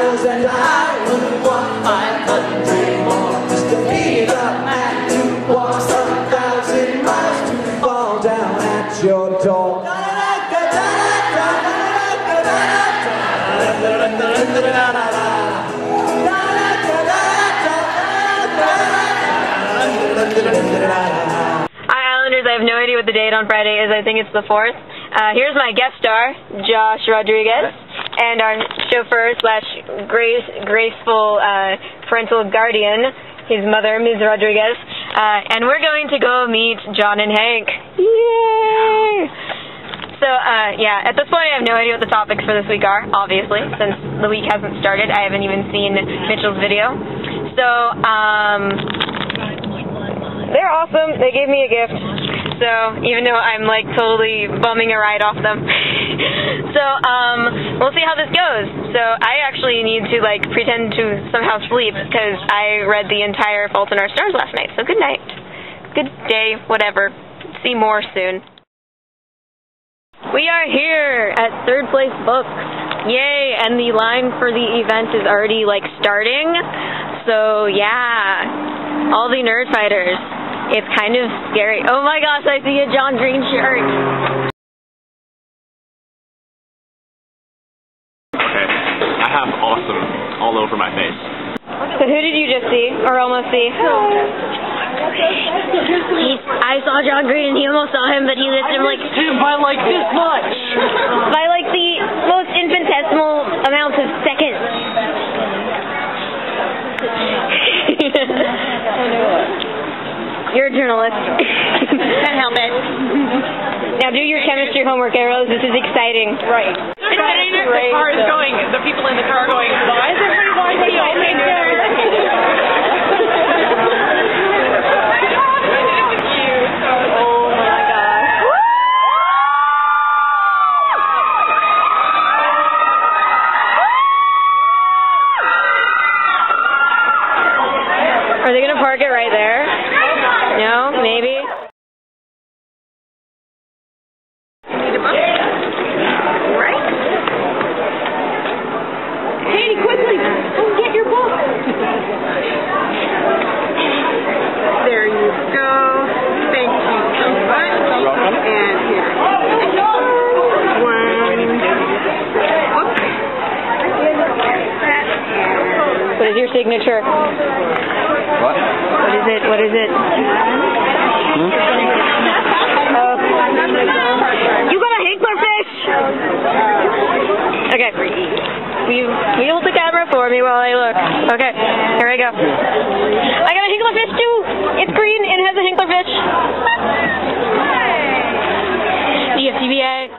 miles, and I wouldn't walk 500 more just to be the man who walks 1,000 miles to fall down at your door. Hi Islanders, I have no idea what the date on Friday is. I think it's the 4th. Here's my guest star, Josh Rodriguez, and our chauffeur slash graceful parental guardian, his mother, Ms. Rodriguez. And we're going to go meet John and Hank. Yay! So, yeah, at this point I have no idea what the topics for this week are, obviously, since the week hasn't started. I haven't even seen Mitchell's video. So, they're awesome. They gave me a gift. So, even though I'm, like, totally bumming a ride off them. So, we'll see how this goes. So, I actually need to, like, pretend to somehow sleep, because I read the entire Fault in Our Stars last night. So, good night. Good day, whatever. See more soon. We are here at Third Place Books. Yay! And the line for the event is already, like, starting. So, yeah. All the nerd fighters. It's kind of scary. Oh my gosh, I see a John Green shirt. Okay, I have awesome all over my face. So who did you just see, or almost see? I saw John Green and he almost saw him, but he missed him like... by like this much! By like the most infinitesimal amount of seconds. You're a journalist. Can't help it. Now do your chemistry homework, arrows. This is exciting. Right. The car is going. The people in the car are going. Why is everybody going to Oh my gosh. Are they gonna park it right there? No? Maybe? Right? Katie, quickly! Come get your book! There you go. Thank you so much. And here. What is your signature? What? What is it? What is it? You got a hinklerfish! Okay. Will you hold the camera for me while I look? Okay. Here I go. I got a hinklerfish too! It's green and has a hinklerfish. DFTBA.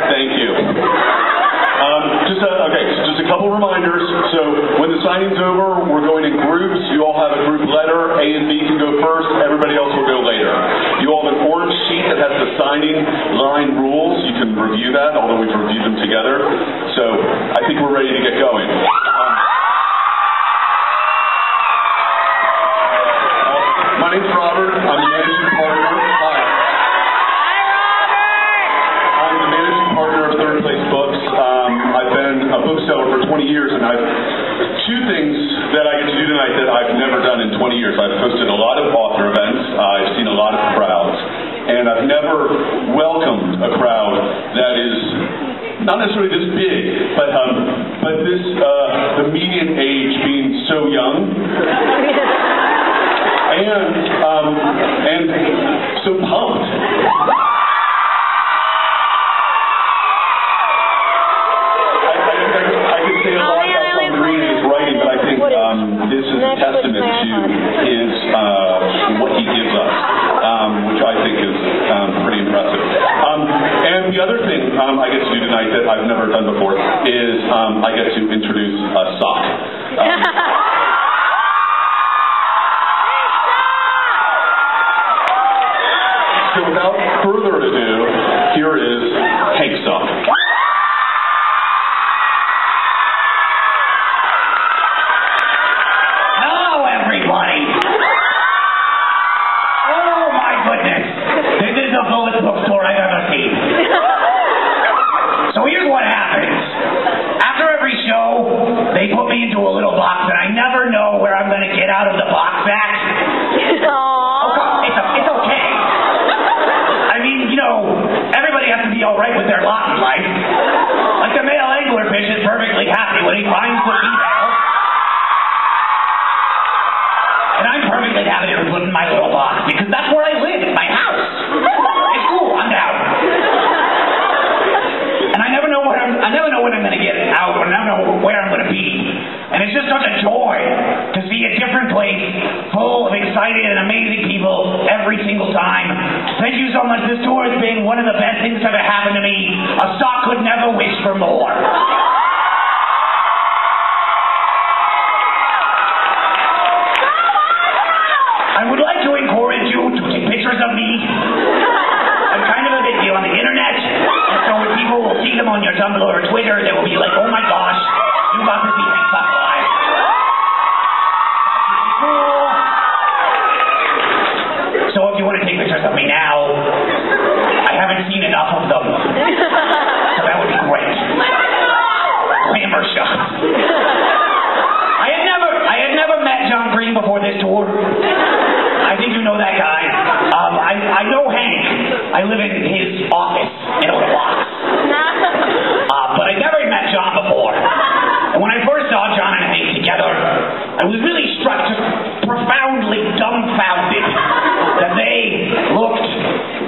Thank you. Just a couple reminders. So when the signing's over, we're going in groups. You all have a group letter. A and B can go first. Everybody else will go later. You signing line rules. You can review that, although we've reviewed them together. So I think we're ready to get going. My name's Robert. I'm the managing partner. Hi. Hi, Robert. I'm the managing partner of Third Place Books. I've been a bookseller for 20 years, and I've two things that I get to do tonight that I've never done in 20 years. I've hosted a lot of author events. I've seen a lot of crowds, and I've never welcomed a crowd that is not necessarily this big, but this the median age being so young. And so pumped. I could say a lot about Tom Green and his writing, but I think this is a testament to his what he gives us, which I think is pretty impressive. And the other thing I get to do tonight that I've never done before is I get to introduce a sock. So without further ado, here is Hank Sock. Hello, everybody. Oh, my goodness. This is the fullest bookstore I've ever seen. So here's what happens. After every show, they put me into a little box, and I never know where I'm going to get out of the box at. It's okay. I mean, you know, everybody has to be all right with their lot in life. Like the male anglerfish is perfectly happy when he finds the female. And I'm perfectly happy to put in my little box because that's where I live. It's my house. It's cool. I'm down. And I never know when I'm going to get out, or I never know where I'm going to be. And it's just such a joy to see a different place full of excited and amazing people every single time. Thank you so much. This tour has been one of the best things that ever happened to me. A sock could never wish for more. I would like to encourage you to take pictures of me. I'm kind of a big deal on the internet. And so when people will see them on your Tumblr or Twitter, they will be like, oh my gosh, you got to see Hank Sock live. Cool. So if you want to take pictures of me now, I haven't seen enough of them. So that would be great. Glamour shots. I had never met John Green before this tour. I think you know that guy. I know Hank. I live in his office in a box. But I never met John before. And when I first saw John and Hank together, I was really struck, just profoundly dumbfounded, that they looked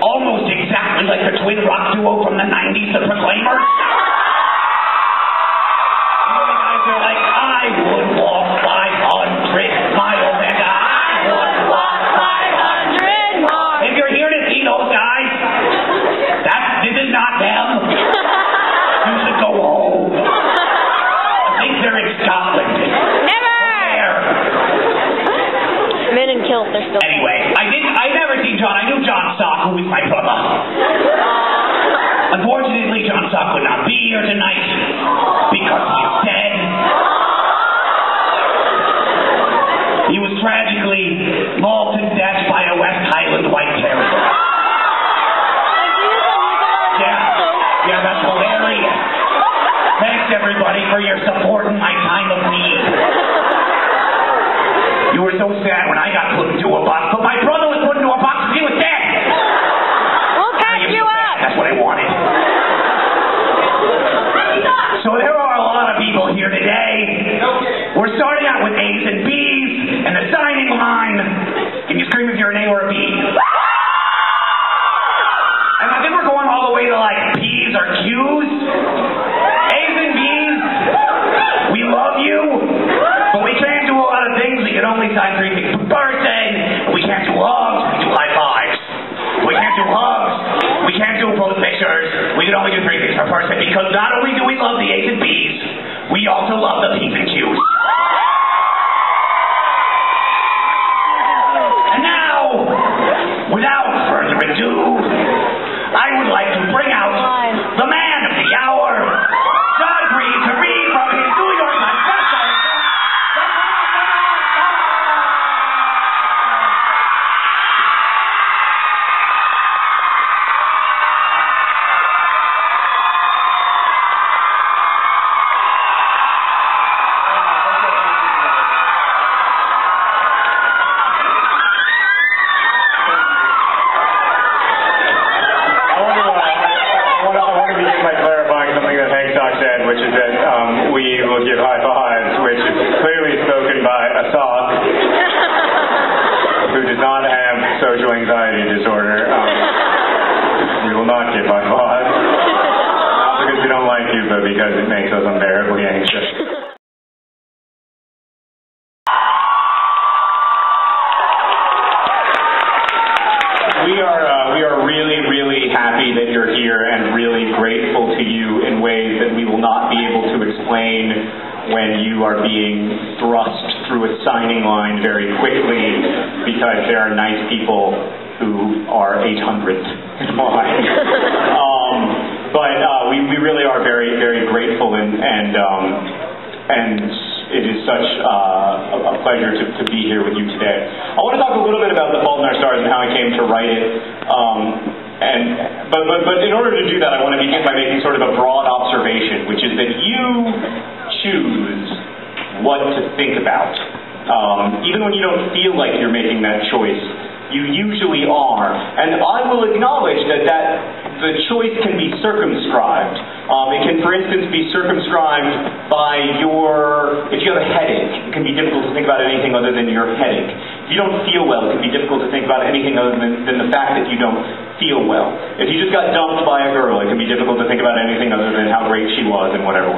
almost exactly like the twin rock duo from the 90s, the Proclaimers. You know, the guys are like, I would walk 500 miles and I would walk 500 more. If you're here to see those guys, this is not them. You should go home. I think they're in Scotland. Never! There. Men in kilts, they're still Anyway, I've never seen John. I knew John Sock, who is my brother. Unfortunately, John Sock could not be here tonight because he's dead. He was tragically mauled to death by a West Highland white terrier. Yeah, that's hilarious. Thanks, everybody, for your support in my time of need. You were so sad when I got put into a box, but my brother was put into a box and he was dead. We'll catch you up. That's what I wanted. So there are a lot of people here today. We're starting out with A's and B's, and the signing line. Can you scream if you're an A or a B? And I think we're going all the way to like P's or Q's. A's and B's, we love you, but we can't do a lot of things. We can only sign 3 things per person. We can't do hugs. We do high fives. We can't do hugs. We can't do both pictures. We can only do 3 things per person because not only do we love the A's and B's, we also love the P's and Q's. And now, without further ado, you are being thrust through a signing line very quickly because there are nice people who are 800th in line. But we really are very, very grateful, and it is such a pleasure to be here with you today. I want to talk a little bit about The Fault in Our Stars and how I came to write it. But in order to do that, I want to begin by making sort of a broad observation, which is that you choose what to think about. Even when you don't feel like you're making that choice, you usually are. And I will acknowledge that the choice can be circumscribed. It can, for instance, be circumscribed by if you have a headache, it can be difficult to think about anything other than your headache. If you don't feel well, it can be difficult to think about anything other than the fact that you don't feel well. If you just got dumped by a girl, it can be difficult to think about anything other than how great she was and whatever.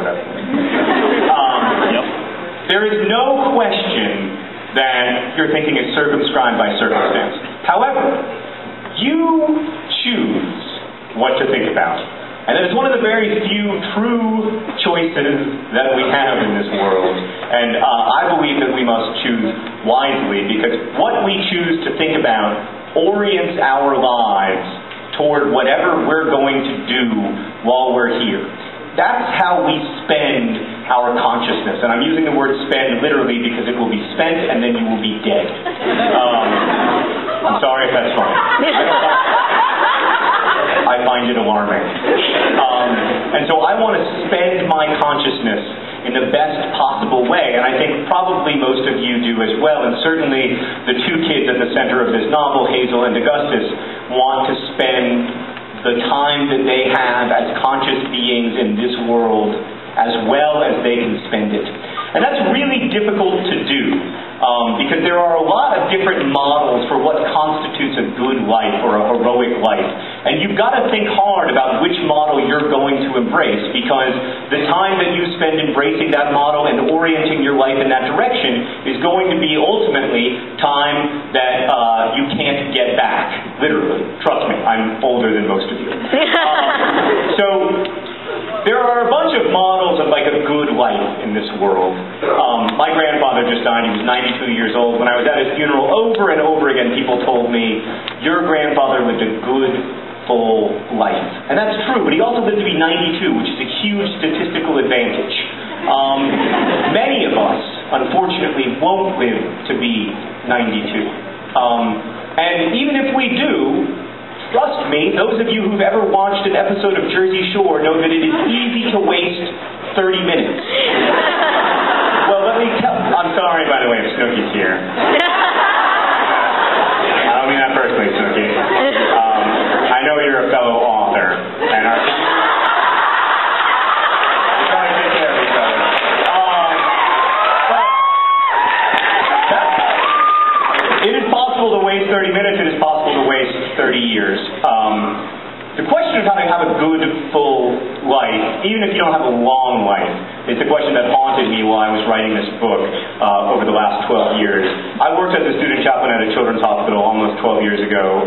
There is no question that your thinking is circumscribed by circumstance. However, you choose what to think about. And that is one of the very few true choices that we have in this world. And I believe that we must choose wisely, because what we choose to think about orients our lives toward whatever we're going to do while we're here. That's how we spend our consciousness. And I'm using the word spend literally because it will be spent and then you will be dead. I'm sorry if that's funny. I find it alarming. And so I want to spend my consciousness in the best possible way, and I think probably most of you do as well, and certainly the two kids at the center of this novel, Hazel and Augustus, want to spend the time that they have as conscious beings in this world as well as they can spend it. And that's really difficult to do, because there are a lot of different models for what constitutes a good life or a heroic life. And you've got to think hard about which model you're going to embrace, because the time that you spend embracing that model and orienting your life in that direction is going to be ultimately time that you can't get back, literally. Trust me, I'm older than most of you. So there are a bunch of models of like a good life in this world. My grandfather just died. He was 92 years old. When I was at his funeral, over and over again, people told me, your grandfather lived a good, full life. And that's true, but he also lived to be 92, which is a huge statistical advantage. Many of us, unfortunately, won't live to be 92. And even if we do, trust me, those of you who've ever watched an episode of Jersey Shore know that it is easy to waste 30 minutes. Well, let me tell... I'm sorry, by the way, if Snooki's here. I don't mean that personally, Snooki. I know you're a fellow author, and we're trying to take care of each other. But it is possible to waste 30 minutes. It is possible to waste 30 years. The question of how to have a good, full life, even if you don't have a long life, is the question that haunted me while I was writing this book over the last 12 years. I worked as a student chaplain at a children's hospital almost 12 years ago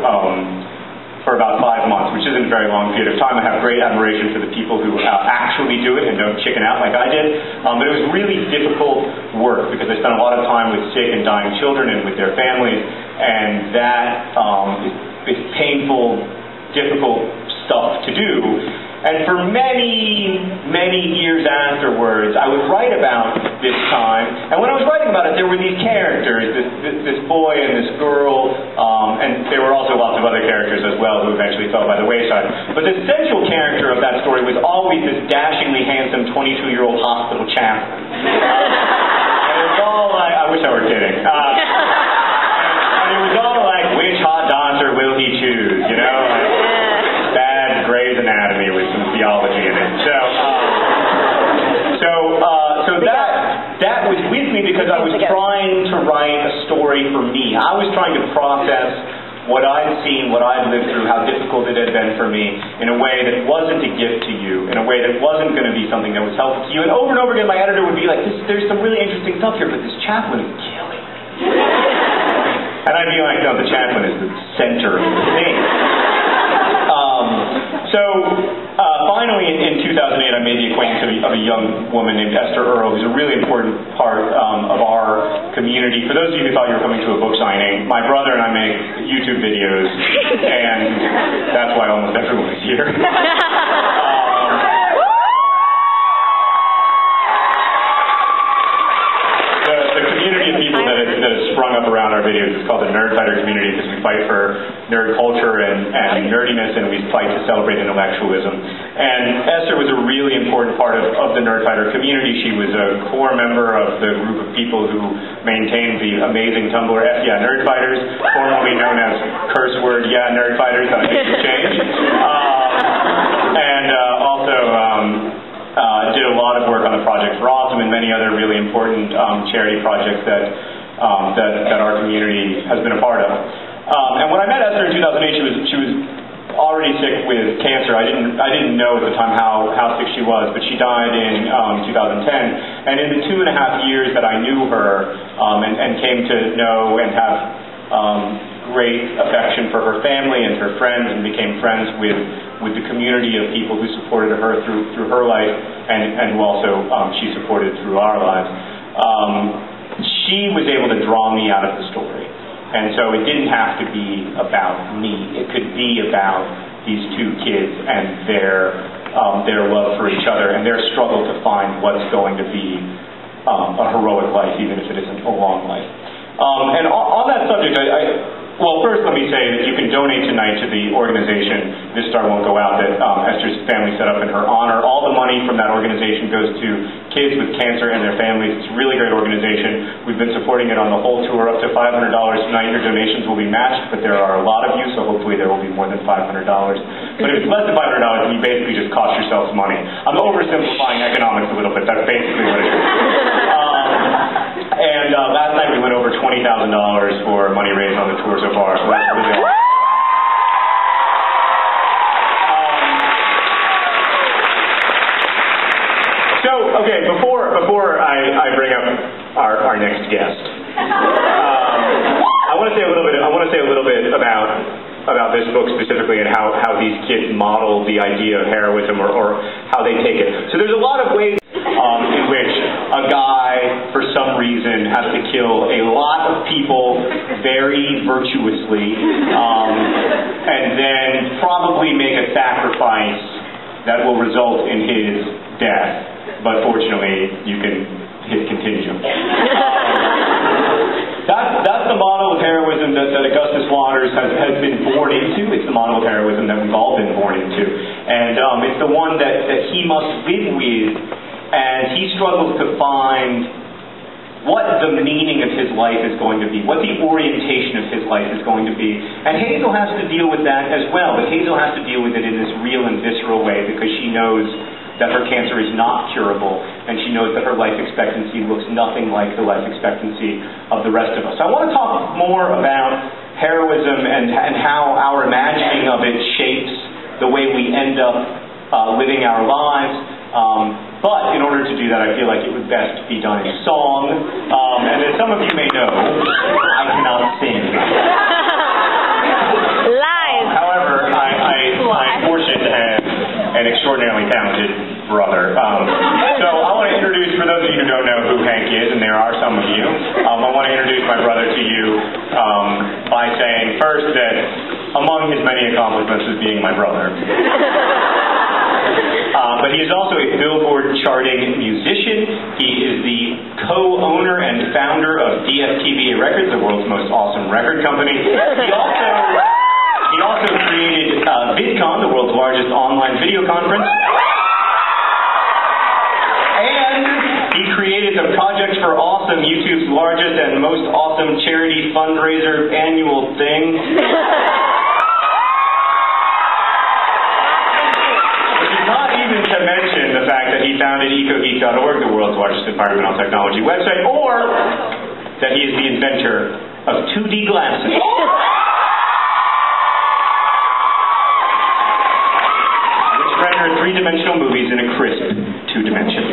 for about 5 months, which isn't a very long period of time. I have great admiration for the people who actually do it and don't chicken out like I did. But it was really difficult work because I spent a lot of time with sick and dying children and with their families, and that is painful, difficult stuff to do. And for many, many years afterwards, I would write about this time. And when I was writing about it, there were these characters, this boy and this girl, and there were also lots of other characters as well who eventually fell by the wayside. But the central character of that story was always this dashingly handsome 22-year-old hospital chaplain. And it was all like, I wish I were kidding. And it was all like, which hot doctor will he choose, you know? Like, bad Grey's Anatomy with some theology in it. So that was with me because I was trying to write a story for me. I was trying to process what I'd seen, what I'd lived through, how difficult it had been for me, in a way that wasn't a gift to you, in a way that wasn't going to be something that was helpful to you. And over again, my editor would be like, there's some really interesting stuff here, but this chaplain is killing me. And I'd be like, no, the chaplain is the center of the thing. finally, in 2008, I made the acquaintance of a young woman named Esther Earle, who's a really important part of our community. For those of you who thought you were coming to a book signing, my brother and I make YouTube videos, and that's why almost everyone is here. The community of people that has sprung up around our videos is called the Nerdfighter community, because we fight for nerd culture and nerdiness, and we fight to celebrate intellectualism. And Esther was a really important part of the Nerdfighter community. She was a core member of the group of people who maintained the amazing Tumblr Yeah Nerdfighters, formerly known as curse word Yeah Nerdfighters, that makes a change. And also did a lot of work on the Project for Awesome and many other really important charity projects that our community has been a part of. And when I met Esther in 2008, she was already sick with cancer. I didn't know at the time how sick she was, but she died in 2010. And in the 2.5 years that I knew her and came to know and have great affection for her family and her friends, and became friends with the community of people who supported her through her life, and who also she supported through our lives. She was able to draw me out of the story. And so it didn't have to be about me. It could be about these two kids and their love for each other and their struggle to find what's going to be a heroic life, even if it isn't a long life. And on that subject, well, first let me say that you can donate tonight to the organization This Star Won't Go Out that Esther's family set up in her honor. All the money from that organization goes to kids with cancer and their families. It's a really great organization. We've been supporting it on the whole tour up to $500 tonight. Your donations will be matched, but there are a lot of you, so hopefully there will be more than $500. But if it's less than $500, then you basically just cost yourselves money. I'm oversimplifying economics a little bit. That's basically what it is. And last night we went over $20,000 for money raised on the tour so far, so that's really awesome. So, okay, before I bring up our next guest, I want to say a little bit about this book specifically, and how these kids model the idea of heroism, or how they take it. So there's a lot of ways in which a guy, for some reason, has to kill a lot of people very virtuously, and then probably make a sacrifice that will result in his death. But fortunately, you can hit continue. That's the model of heroism that Augustus Waters has been born into. It's the model of heroism that we've all been born into. And it's the one that he must live with, and he struggles to find what the meaning of his life is going to be, what the orientation of his life is going to be. And Hazel has to deal with that as well, but Hazel has to deal with it in this real and visceral way, because she knows that her cancer is not curable, and she knows that her life expectancy looks nothing like the life expectancy of the rest of us. So I want to talk more about heroism and how our imagining of it shapes the way we end up living our lives. But in order to do that, I feel like it would best be done in song. And as some of you may know, I cannot sing. Live. However, I'm fortunate to have an extraordinarily talented brother. So I want to introduce, for those of you who don't know who Hank is, and there are some of you, I want to introduce my brother to you by saying first that among his many accomplishments is being my brother. But he is also a Billboard charting musician. He is the co-owner and founder of DFTV Records, the world's most awesome record company. He also created VidCon, the world's largest online video conference. And he created the Project for Awesome, YouTube's largest and most awesome charity fundraiser annual thing. To mention the fact that he founded EcoGeek.org, the world's largest environmental technology website, or that he is the inventor of 2D glasses. Which render three-dimensional movies in a crisp 2 dimensions.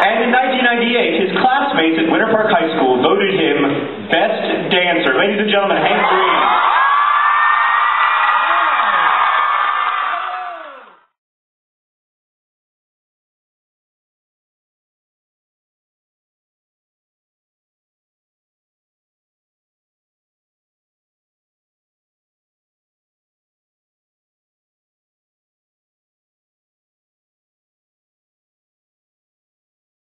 And in 1998, his classmates at Winter Park High School voted him Best Dancer. Ladies and gentlemen, Hank